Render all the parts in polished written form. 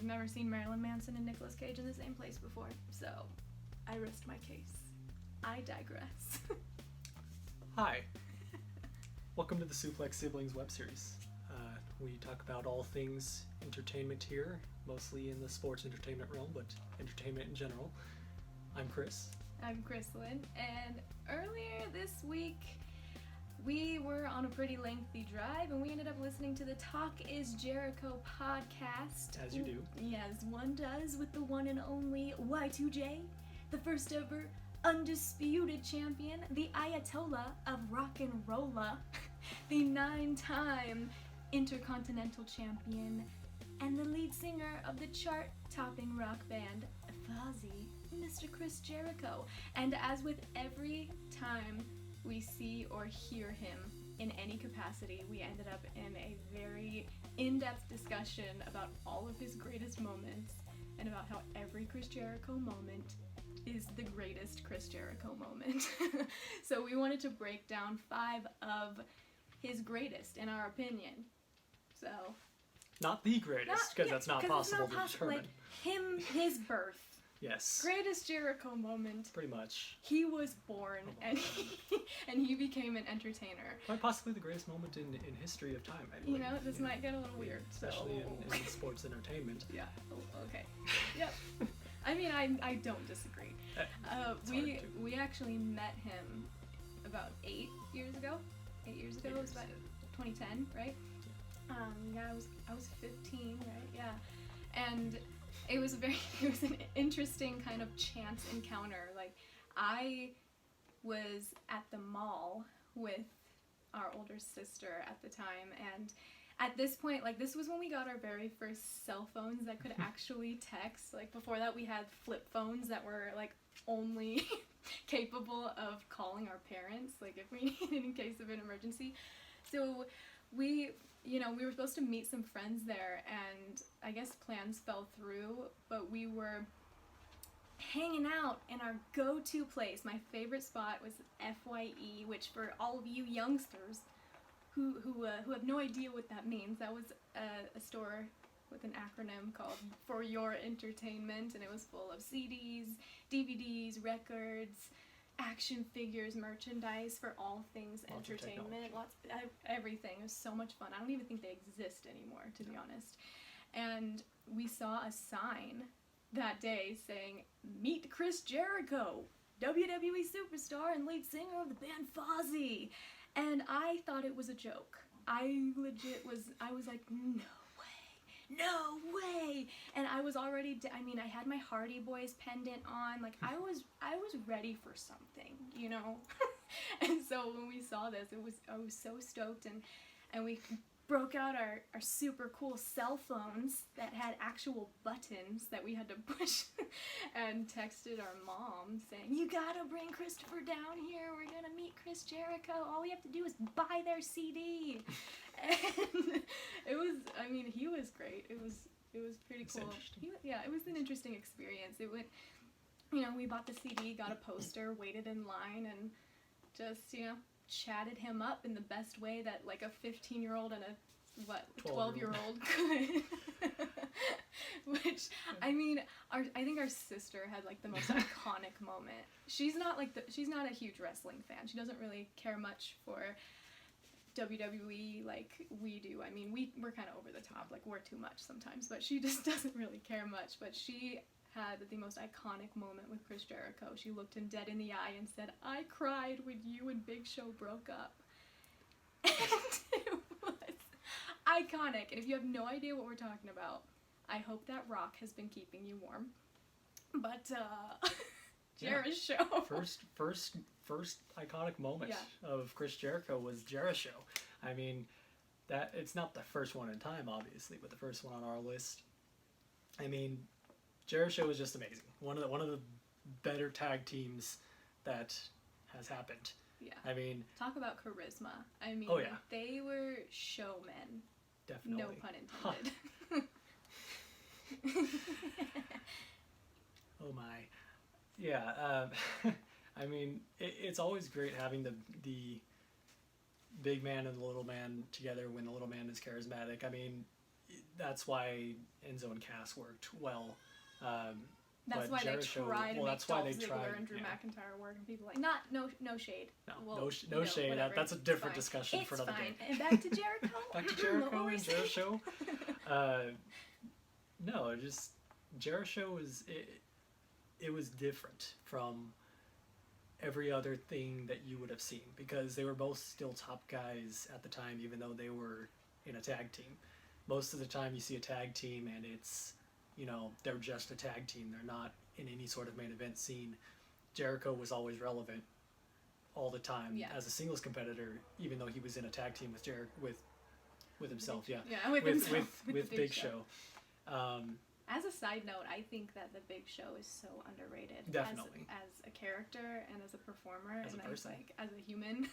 never seen Marilyn Manson and Nicolas Cage in the same place before, so I rest my case. I digress. Hi. Welcome to the Suplex Siblings web series. We talk about all things entertainment here, mostly in the sports entertainment realm, but entertainment in general. I'm Chris. I'm Chrislyn, and earlier this week we were on a pretty lengthy drive and we ended up listening to the Talk is Jericho podcast. As you do. Yes, one does, with the one and only Y2J, the first ever undisputed champion, the ayatollah of rock and rolla, the 9-time intercontinental champion, and the lead singer of the chart-topping rock band Fozzy, Mr. Chris Jericho. And as with every time we see or hear him in any capacity, we ended up in a very in-depth discussion about all of his greatest moments and about how every Chris Jericho moment is the greatest Chris Jericho moment. So we wanted to break down 5 of his greatest, in our opinion. So not the greatest, because that's not possible to determine. Like his birth. Yes. Greatest Jericho moment. Pretty much. He was born, and he became an entertainer. Quite possibly the greatest moment in history of time, I believe. You know, this might get a little weird. Especially in sports entertainment. Yeah, okay. Yep. I mean, I don't disagree. We actually met him about 8 years ago. 8 years ago, it was about 2010, right? Yeah, I was 15, right? Yeah. And it was an interesting kind of chance encounter. Like, I was at the mall with our older sister at the time, and at this point, like, this was when we got our very first cell phones that could actually text. Like, before that we had flip phones that were, like, only capable of calling our parents, like, if we needed in case of an emergency. So we were supposed to meet some friends there, and I guess plans fell through, but we were hanging out in our go-to place. My favorite spot was FYE, which for all of you youngsters who have no idea what that means, that was a store with an acronym called For Your Entertainment, and it was full of CDs, DVDs, records, action figures, merchandise for all things entertainment, everything. It was so much fun. I don't even think they exist anymore, to be honest. And we saw a sign that day saying, "Meet Chris Jericho, WWE superstar and lead singer of the band Fozzy." And I thought it was a joke. I was like, no way. And I was already, I had my Hardy Boys pendant on. Like, I was ready for something, you know? And so when we saw this, I was so stoked, and we broke out our super cool cell phones that had actual buttons that we had to push and texted our mom saying, "You gotta bring Christopher down here. We're gonna meet Chris Jericho. All we have to do is buy their CD." And it was, he was great. It was pretty cool. It was an interesting experience. It went, we bought the CD, got a poster, waited in line, and just, chatted him up in the best way that, like, a 15-year-old and a 12-year-old could. Which, I think our sister had, like, the most iconic moment. She's not a huge wrestling fan. She doesn't really care much for WWE like we do. We're kind of over the top, like, we're too much sometimes, but she just doesn't really care much. But she had the most iconic moment with Chris Jericho. She looked him dead in the eye and said, "I cried when you and Big Show broke up." And it was iconic. And if you have no idea what we're talking about, I hope that rock has been keeping you warm. But Jericho. First iconic moment of Chris Jericho was Jericho. That it's not the first one in time, obviously, but the first one on our list. Jericho was just amazing. One of the better tag teams that has happened. Yeah. Talk about charisma. Oh yeah. They were showmen. Definitely. No pun intended. Oh my. Yeah. It's always great having the big man and the little man together when the little man is charismatic. that's why Enzo and Cass worked well. That's but why Jericho, they try to well, make that's why Dolph they Ziggler tried, and Drew yeah. McIntyre work, and people like, no shade. No, Well, no you know, shade. whatever. That's a It's different fine. discussion for It's another fine. day. And back to Jericho. Back to Jericho What were we and saying? Jericho. No, just Jericho was it was different from every other thing that you would have seen because they were both still top guys at the time, even though they were in a tag team. Most of the time, you see a tag team and it's, they're just a tag team. They're not in any sort of main event scene. Jericho was always relevant all the time as a singles competitor, even though he was in a tag team with himself. Yeah, with Big Show. As a side note, I think that the Big Show is so underrated. Definitely. As a character and as a performer as a person. As a human,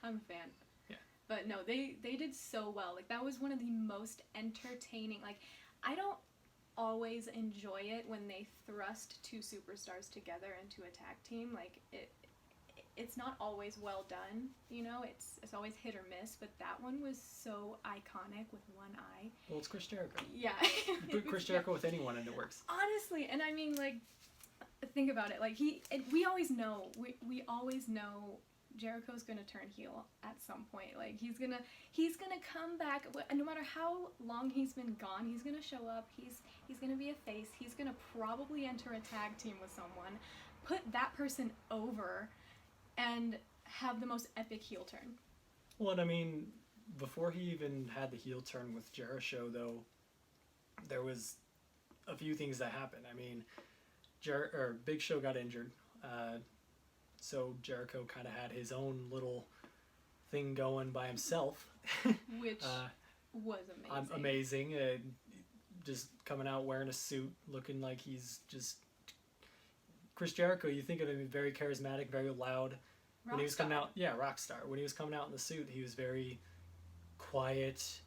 I'm a fan. Yeah. But no, they did so well. Like, that was one of the most entertaining. Like, I don't always enjoy it when they thrust two superstars together into a tag team. Like, it's not always well done, it's always hit or miss, but that one was so iconic with one eye. Well, it's Chris Jericho. Yeah. You put Chris Jericho with anyone and it works. Honestly, and I mean, like, think about it. Like, we always know, we always know Jericho's gonna turn heel at some point. Like, he's gonna come back, no matter how long he's been gone, he's gonna show up, he's gonna be a face, he's gonna probably enter a tag team with someone, put that person over, and have the most epic heel turn. Well, and I mean, before he even had the heel turn with Jericho, though, there was a few things that happened. I mean, Big Show got injured, so Jericho kind of had his own little thing going by himself. Which was amazing. Amazing. Just coming out wearing a suit, looking like he's just... Chris Jericho, you think of him as very charismatic, very loud. When he was coming out, rock star. When he was coming out in the suit, he was very quiet,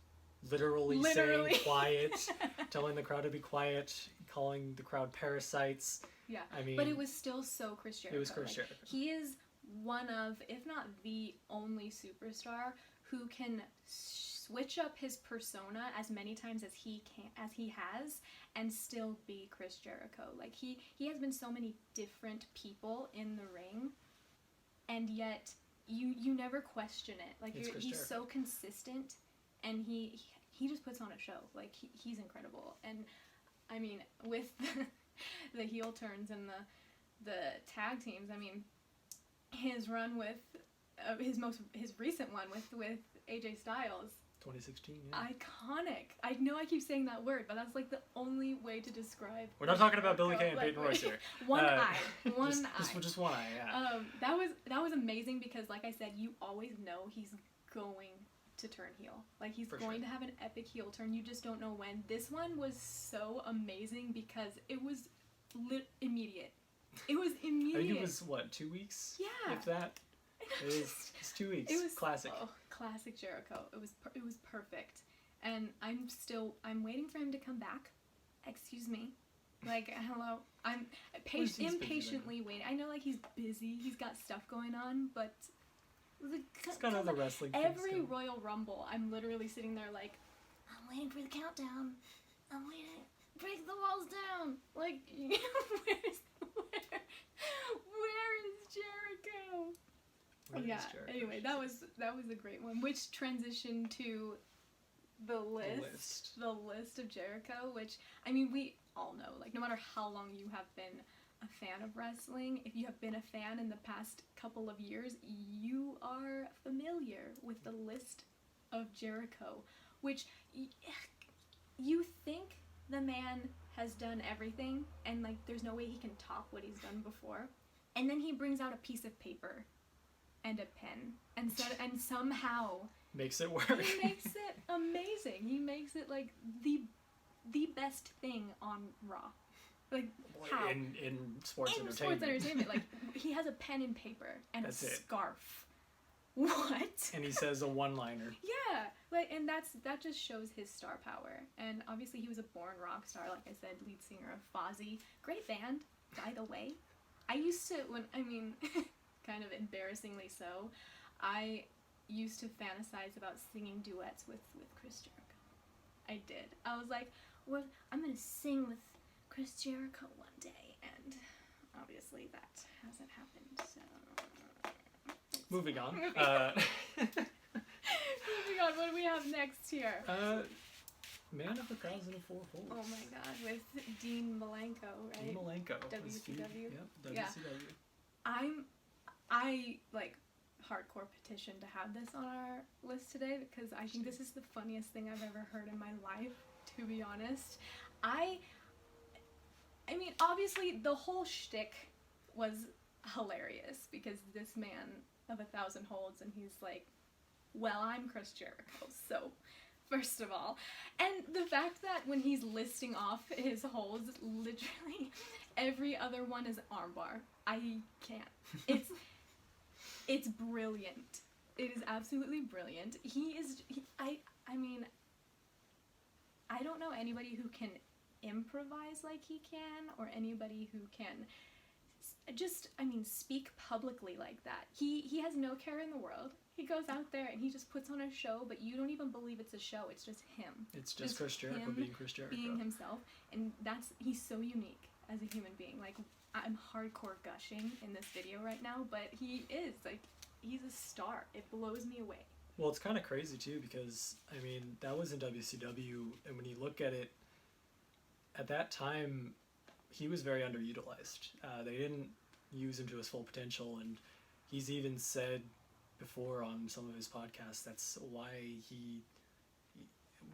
literally saying quiet, telling the crowd to be quiet, calling the crowd parasites. Yeah, I mean, but it was still so Chris Jericho. It was Chris Jericho. He is one of, if not the only superstar who can switch up his persona as many times as he has, and still be Chris Jericho. Like, he has been so many different people in the ring, and yet you never question it. Like, he's so consistent, and he just puts on a show. Like, he's incredible. And I mean, with the heel turns and the tag teams, I mean, his run with his recent one with AJ Styles, 2016, iconic. I know I keep saying that word, but that's like the only way to describe. We're not talking about Billy Kay and Peyton Royce here. One eye. Just one eye, yeah. That was amazing because, like I said, you always know he's going to turn heel. Like, he's going to have an epic heel turn. You just don't know when. This one was so amazing because it was immediate. It was immediate. I think it was, 2 weeks? Yeah. If that. It's 2 weeks. It was classic. Oh, classic Jericho. It was perfect. And I'm waiting for him to come back. Excuse me. Like, hello. I'm impatiently waiting. I know, like, he's busy. He's got stuff going on, but it's kind of the wrestling thing. Every Royal Rumble, I'm literally sitting there like, I'm waiting for the countdown. I'm waiting. Break the walls down. Like, where is Jericho? Anyway, that was a great one, which transitioned to the list of Jericho, which, I mean, we all know, like, no matter how long you have been a fan of wrestling, if you have been a fan in the past couple of years, you are familiar with the list of Jericho, which you think the man has done everything, and, like, there's no way he can top what he's done before, and then he brings out a piece of paper and a pen, and somehow makes it work. He makes it amazing. He makes it like the best thing on Raw. Like, how? In sports entertainment. Sports entertainment, like, he has a pen and paper and That's a it. Scarf. What? And he says a one-liner. Yeah, like, and that just shows his star power. And obviously, he was a born rock star, like I said, lead singer of Fozzy. Great band, by the way. I used to, kind of embarrassingly so, I used to fantasize about singing duets with Chris Jericho. I did. I was like, well, I'm gonna sing with Chris Jericho one day, and obviously that hasn't happened. So Moving on. Moving on. What do we have next here? Man of 1,004 Holds. Oh my God, with Dean Malenko, right? Dean Malenko. WCW. Yep, WCW. I like hardcore petition to have this on our list today because I think this is the funniest thing I've ever heard in my life, to be honest. I mean, obviously the whole shtick was hilarious because this man of 1,000 holds, and he's like, well, I'm Chris Jericho, so first of all. And the fact that when he's listing off his holds, literally every other one is armbar. I can't. It's brilliant. It is absolutely brilliant. I mean, I don't know anybody who can improvise like he can, or anybody who can just, speak publicly like that. He has no care in the world. He goes out there and he just puts on a show, but you don't even believe it's a show. It's just him. It's just Chris Jericho being Chris Jericho. Being himself. And he's so unique as a human being. Like, I'm hardcore gushing in this video right now, but he is, like, he's a star. It blows me away. Well, it's kind of crazy, too, because, I mean, that was in WCW, and when you look at it, at that time, he was very underutilized. They didn't use him to his full potential, and he's even said before on some of his podcasts that's why he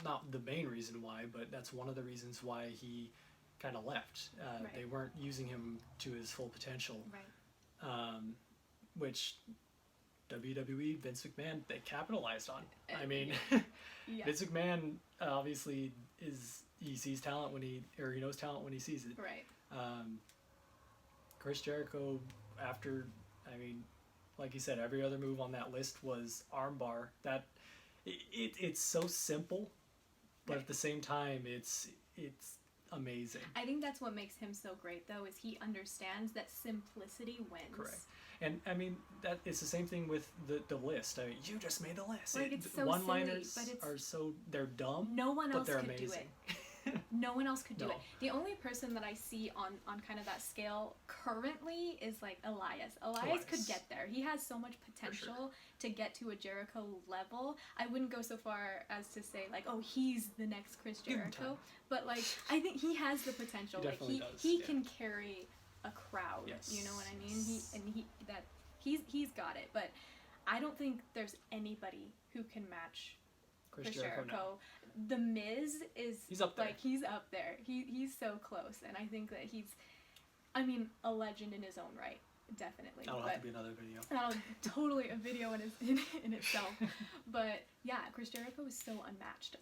not the main reason why, but that's one of the reasons why he kind of left. Right. They weren't using him to his full potential. Right. Which WWE, Vince McMahon, they capitalized on. I mean, yeah. Vince McMahon obviously he sees talent he knows talent when he sees it. Right. Chris Jericho, after, like you said, every other move on that list was armbar. That it's so simple, but right. At the same time, it's amazing. I think that's what makes him so great, though, is he understands that simplicity wins. Correct. And that it's the same thing with the list. You just made the list. Like, it's so one-liners silly, but are so they're dumb. No one else but they're could amazing. do it. No one else could do No. it. The only person that I see on kind of that scale currently is like Elias. Elias could get there. He has so much potential to get to a Jericho level. I wouldn't go so far as to say like, oh, he's the next Chris Jericho, but like I think he has the potential. He like does, he can carry a crowd. Yes. You know what I mean? He's got it. But I don't think there's anybody who can match Chris Jericho. No. The Miz he's up there. Like, he's up there. He's so close, and I think that he's, a legend in his own right, definitely. That'll have to be another video. That'll totally a video in itself. But yeah, Chris Jericho is so unmatched.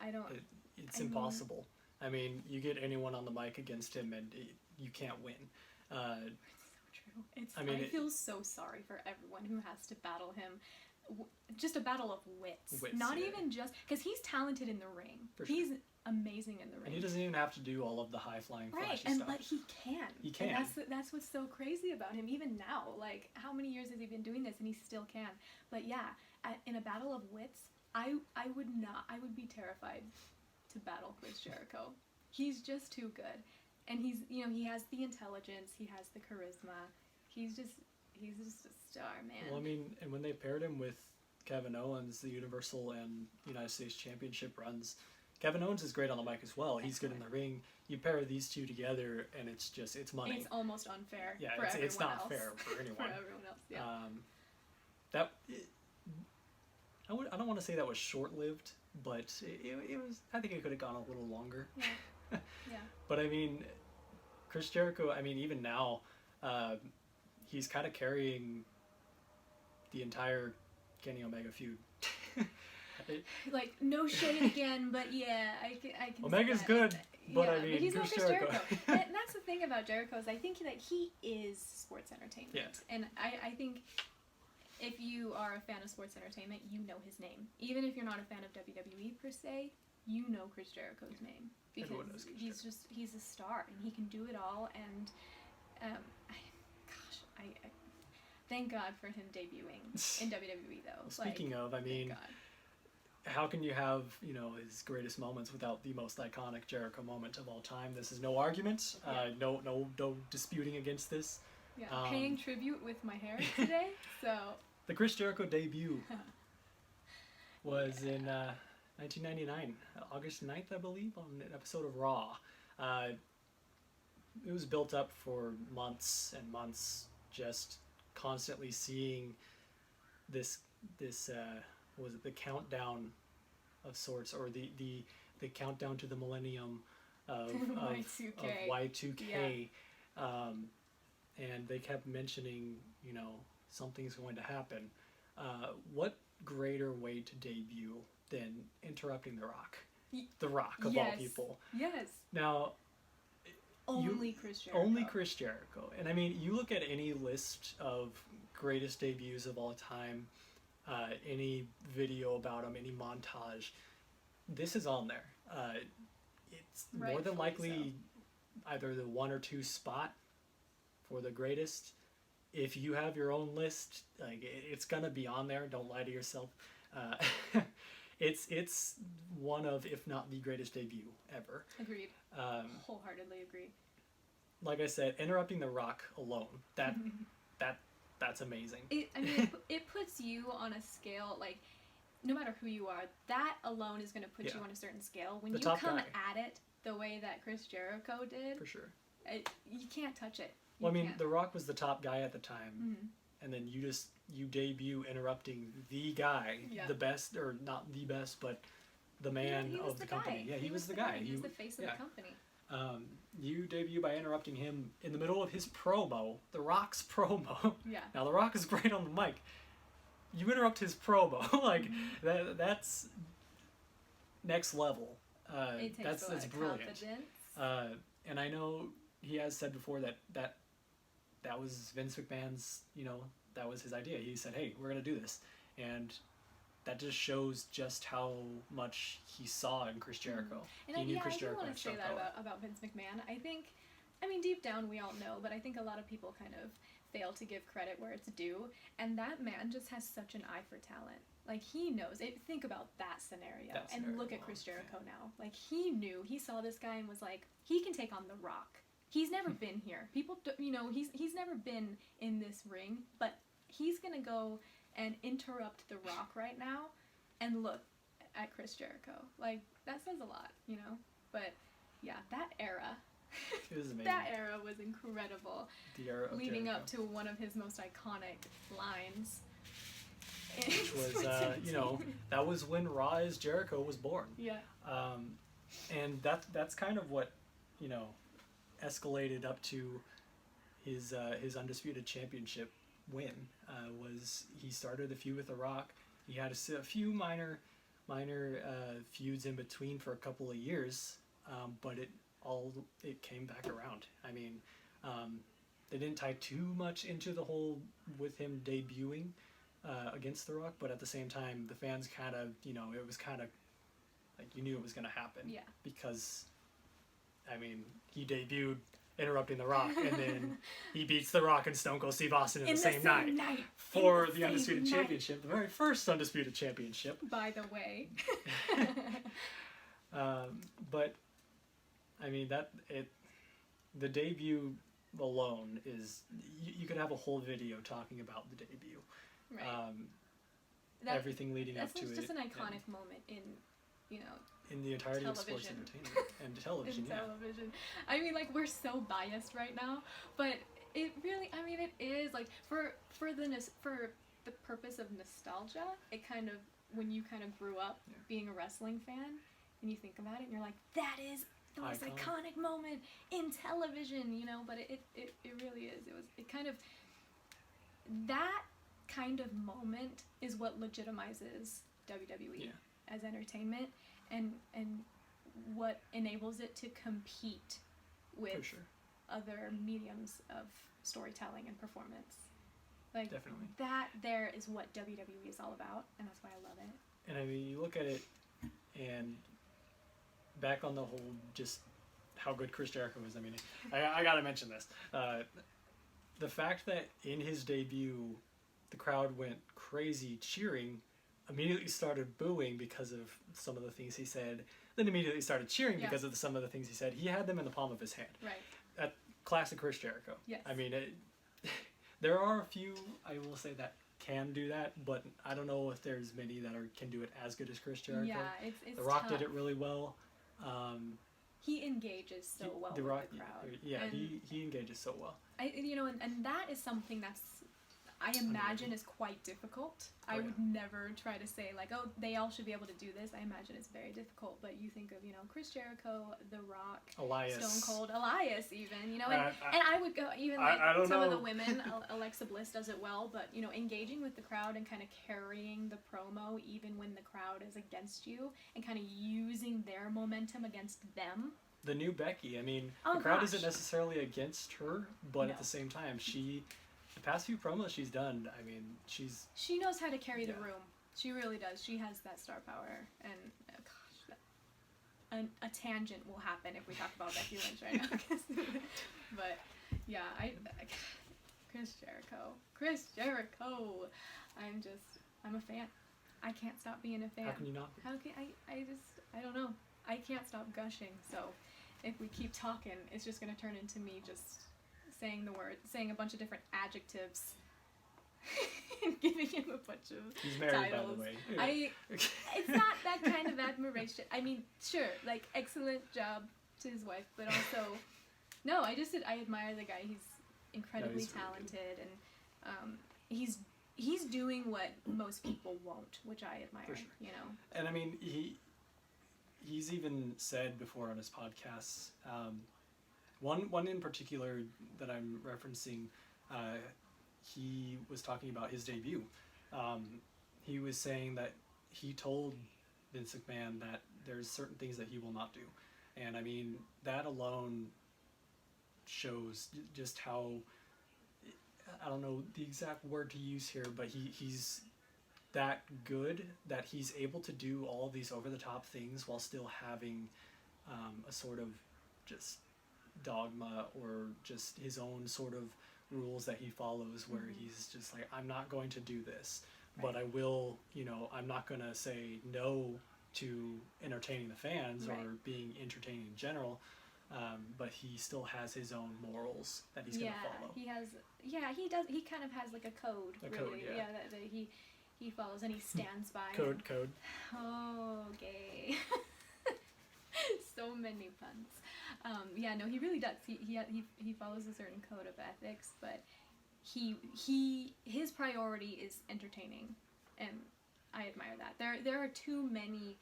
It's impossible. You get anyone on the mic against him, and you can't win. It's so true. I feel so sorry for everyone who has to battle him. Just a battle of wits. Not even just because he's talented in the ring. He's amazing in the ring. And he doesn't even have to do all of the high flying flashy stuff. But he can. He can. And that's what's so crazy about him. Even now, like how many years has he been doing this, and he still can. But yeah, in a battle of wits, I would be terrified to battle Chris Jericho. He's just too good, and he has the intelligence, he has the charisma. He's just a star, man. Well, and when they paired him with Kevin Owens, the Universal and United States Championship runs, Kevin Owens is great on the mic as well. He's good in the ring. You pair these two together, and it's money. It's almost unfair. Yeah, for it's not else. fair for anyone. For everyone else, yeah. I don't want to say that was short-lived, but it was. I think it could have gone a little longer. Yeah. Yeah. But Chris Jericho. Even now. He's kind of carrying the entire Kenny Omega feud. Like, no shade again, but yeah, I can Omega's see that. good, but but he's not Chris Chris Jericho. And that's the thing about Jericho is I think that he is sports entertainment. Yeah. And I think if you are a fan of sports entertainment, you know his name. Even if you're not a fan of WWE per se, you know Chris Jericho's name. Because everyone knows Chris Jericho. He's a star, and he can do it all, and I thank God for him debuting in WWE though. Well, speaking of, how can you have, his greatest moments without the most iconic Jericho moment of all time? This is no argument. No disputing against this. Yeah, paying tribute with my hair today. So the Chris Jericho debut was in 1999, August 9th, I believe, on an episode of Raw. It was built up for months and months, just constantly seeing this was it the countdown of sorts, or the countdown to the millennium of Y2K. Yeah. And they kept mentioning, something's going to happen. What greater way to debut than interrupting The Rock? The Rock, of all people. Yes. Now, only Chris Jericho. Only Chris Jericho. And I mean, you look at any list of greatest debuts of all time, any video about him, any montage, this is on there. It's more than likely either the 1 or 2 spot for the greatest. If you have your own list, like, it's gonna be on there. Don't lie to yourself. It's one of, if not the greatest debut ever. Agreed. Wholeheartedly agree. Like I said, interrupting The Rock alone, that's amazing. It puts you on a scale, like, no matter who you are, that alone is going to put you on a certain scale. When you come at it the way that Chris Jericho did, for sure, you can't touch it. Well, I mean, The Rock was the top guy at the time, and then you debut interrupting the guy, the best, or not the best, but the man of the company. Yeah, he was the guy. He was the face of the company. You debut by interrupting him in the middle of his promo, The Rock's promo. Yeah. Now, The Rock is great on the mic. You interrupt his promo, like, that's next level. It takes that's brilliant. Confidence. And I know he has said before that was Vince McMahon's, that was his idea. He said, hey, we're going to do this. And that just shows just how much he saw in Chris Jericho. And I do want to say that about Vince McMahon. I mean, deep down we all know, but I think a lot of people kind of fail to give credit where it's due. And that man just has such an eye for talent. Like, he knows it. Think about that scenario and look at Chris Jericho now. Like, he knew, he saw this guy and was like, he can take on The Rock. He's never been here. People, he's never been in this ring, but he's gonna go and interrupt The Rock right now and look at Chris Jericho. Like, that says a lot, But yeah, that era. It was amazing. That era was incredible. The era of leading Jericho. Up to one of his most iconic lines. Which was, that was when Raw is Jericho was born. Yeah. And that's kind of what, escalated up to his Undisputed Championship win. Was he started the feud with The Rock. He had a few minor feuds in between for a couple of years, but it came back around. I mean, they didn't tie too much into the whole with him debuting against The Rock, but at the same time, the fans kind of, it was kind of like you knew it was going to happen. Yeah. Because, I mean, he debuted interrupting The Rock, and then he beats The Rock and Stone Cold Steve Austin in the same night for the Undisputed Championship, the very first Undisputed Championship. By the way. But, I mean, the debut alone is, you could have a whole video talking about the debut. Right. Everything leading up to it. That's just an iconic moment in the entirety television. Of sports entertainment and television. Television. I mean, like, we're so biased right now, but it really, I mean, it is like for the purpose of nostalgia. It kind of, when you kind of grew up being a wrestling fan, and you think about it, and you're like, that is the most iconic moment in television, But it really is. It kind of, that kind of moment is what legitimizes WWE as entertainment, and what enables it to compete with other mediums of storytelling and performance. Like, definitely. That there is what WWE is all about, and that's why I love it. And I mean, you look at it, and back on the whole, just how good Chris Jericho is. I mean, I gotta mention this. The fact that in his debut, the crowd went crazy cheering immediately started booing because of some of the things he said, then immediately started cheering because of some of the things he said. He had them in the palm of his hand. Right. Classic Chris Jericho. Yes. I mean, there are a few, I will say, that can do that, but I don't know if there's many that can do it as good as Chris Jericho. Yeah, it's The Rock tough. did it really well. He engages so well with the crowd. Yeah, he engages so well. And that is something that's, I imagine, is quite difficult. I would never try to say, like, oh, they all should be able to do this. I imagine it's very difficult. But you think of, Chris Jericho, The Rock, Elias. Stone Cold, Elias even, and I would go, even like some of the women, Alexa Bliss does it well, but, engaging with the crowd and kind of carrying the promo even when the crowd is against you and kind of using their momentum against them. The new Becky, I mean, the crowd isn't necessarily against her, but at the same time, the past few promos she's done, I mean, she knows how to carry the room. She really does. She has that star power, and a tangent will happen if we talk about Becky Lynch right now. But yeah, Chris Jericho. I'm a fan. I can't stop being a fan. How can you not? How can I don't know. I can't stop gushing. So if we keep talking, it's just gonna turn into me just saying a bunch of different adjectives, and giving him a bunch of He's married, titles. by the way. It's not that kind of admiration. I mean, sure, like, excellent job to his wife, but also, no, I admire the guy. He's incredibly talented, and he's doing what most people won't, which I admire. For sure. And I mean, he's even said before on his podcasts. One in particular that I'm referencing, he was talking about his debut. He was saying that he told Vince McMahon that there's certain things that he will not do. And I mean, that alone shows just how, I don't know the exact word to use here, but he's that good that he's able to do all these over-the-top things while still having a sort of just dogma or just his own sort of rules that he follows, where he's just like, I'm not going to do this, but I will, I'm not going to say no to entertaining the fans or being entertaining in general, but he still has his own morals that he's going to follow. He does. He kind of has like a code. That he follows and he stands by. Code. Oh, gay. So many puns. He really does. He follows a certain code of ethics, but his priority is entertaining, and I admire that. There are too many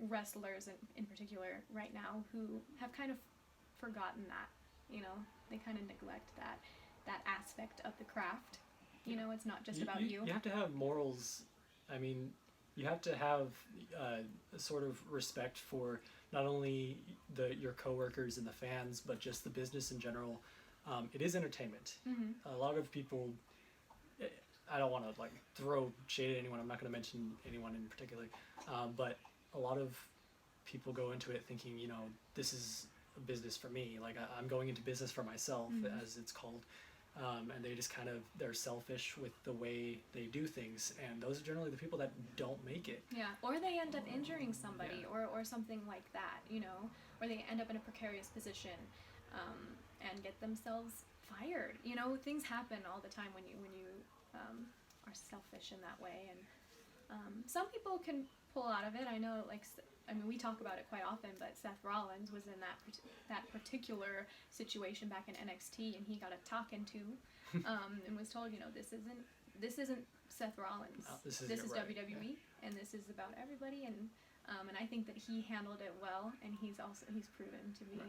wrestlers in particular right now who have kind of forgotten that. They kind of neglect that aspect of the craft. It's not just about you. You have to have morals. I mean, you have to have a sort of respect for not only your coworkers and the fans, but just the business in general. It is entertainment. A lot of people, I don't want to like throw shade at anyone. I'm not going to mention anyone in particular, but a lot of people go into it thinking, this is a business for me. Like I'm going into business for myself, as it's called. And they just they're selfish with the way they do things, and those are generally the people that don't make it. Yeah, or they end up injuring somebody, or something like that, or they end up in a precarious position, and get themselves fired. Things happen all the time when you are selfish in that way, and some people can pull out of it. I know, we talk about it quite often, but Seth Rollins was in that particular situation back in NXT, and he got a talking to, and was told, this isn't Seth Rollins. No, this is WWE, and this is about everybody, and I think that he handled it well, and he's proven to be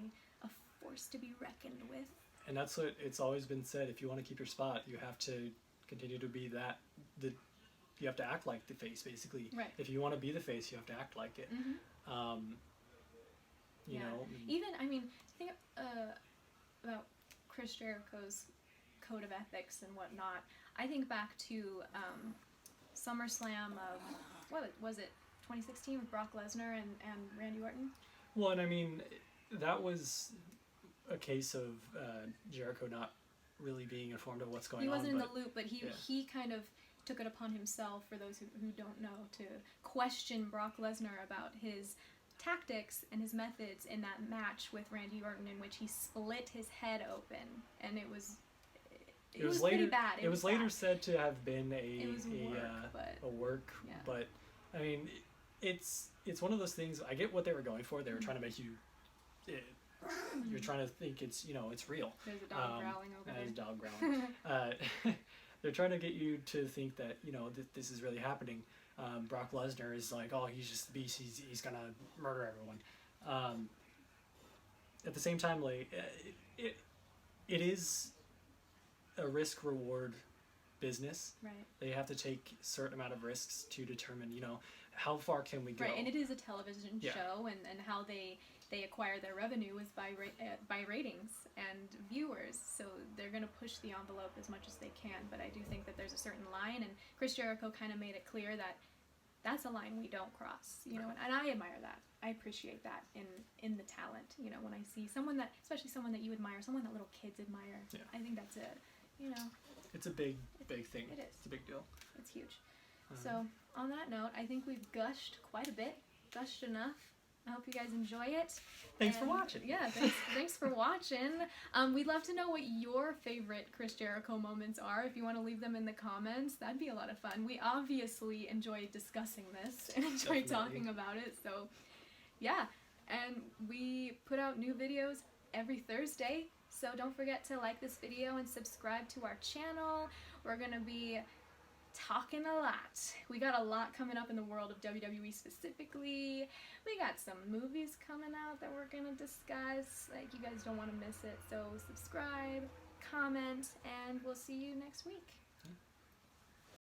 a force to be reckoned with. And that's what it's always been said. If you want to keep your spot, you have to continue to be you have to act like the face, basically. Right. If you want to be the face, you have to act like it. You know. Even, think about Chris Jericho's code of ethics and whatnot. I think back to SummerSlam of, what was it, 2016 with Brock Lesnar and Randy Orton? Well, and that was a case of Jericho not really being informed of what's going on. He wasn't in the loop, but he kind of took it upon himself, for those who don't know, to question Brock Lesnar about his tactics and his methods in that match with Randy Orton, in which he split his head open, and it was later, pretty bad. It was later bad. said to have been a work, yeah. but I mean, it's one of those things. I get what they were going for. They were trying to make you. You're trying to think it's it's real. There's a dog growling over there. There's a dog growling. They're trying to get you to think that this is really happening. Brock Lesnar is like, oh, he's just a beast. He's gonna murder everyone. At the same time, like it is a risk reward business. Right. They have to take a certain amount of risks to determine how far can we go. Right, and it is a television show, and how they acquire their revenue is by ratings and viewers, so they're going to push the envelope as much as they can, but I do think that there's a certain line, and Chris Jericho kind of made it clear that that's a line we don't cross, and I admire that. I appreciate that in the talent, when I see someone that, especially someone that you admire, someone that little kids admire, I think that's it, It's a big thing. It is. It's a big deal. It's huge. So, on that note, I think we've gushed quite a bit, gushed enough. I hope you guys enjoy it. Thanks for watching. Yeah, thanks for watching. We'd love to know what your favorite Chris Jericho moments are. If you want to leave them in the comments, that'd be a lot of fun. We obviously enjoy discussing this and enjoy talking about it. So, yeah. And we put out new videos every Thursday. So don't forget to like this video and subscribe to our channel. We're going to be talking a lot. We got a lot coming up in the world of WWE specifically. We got some movies coming out that we're gonna discuss. Like, you guys don't want to miss it. So subscribe, comment, and we'll see you next week.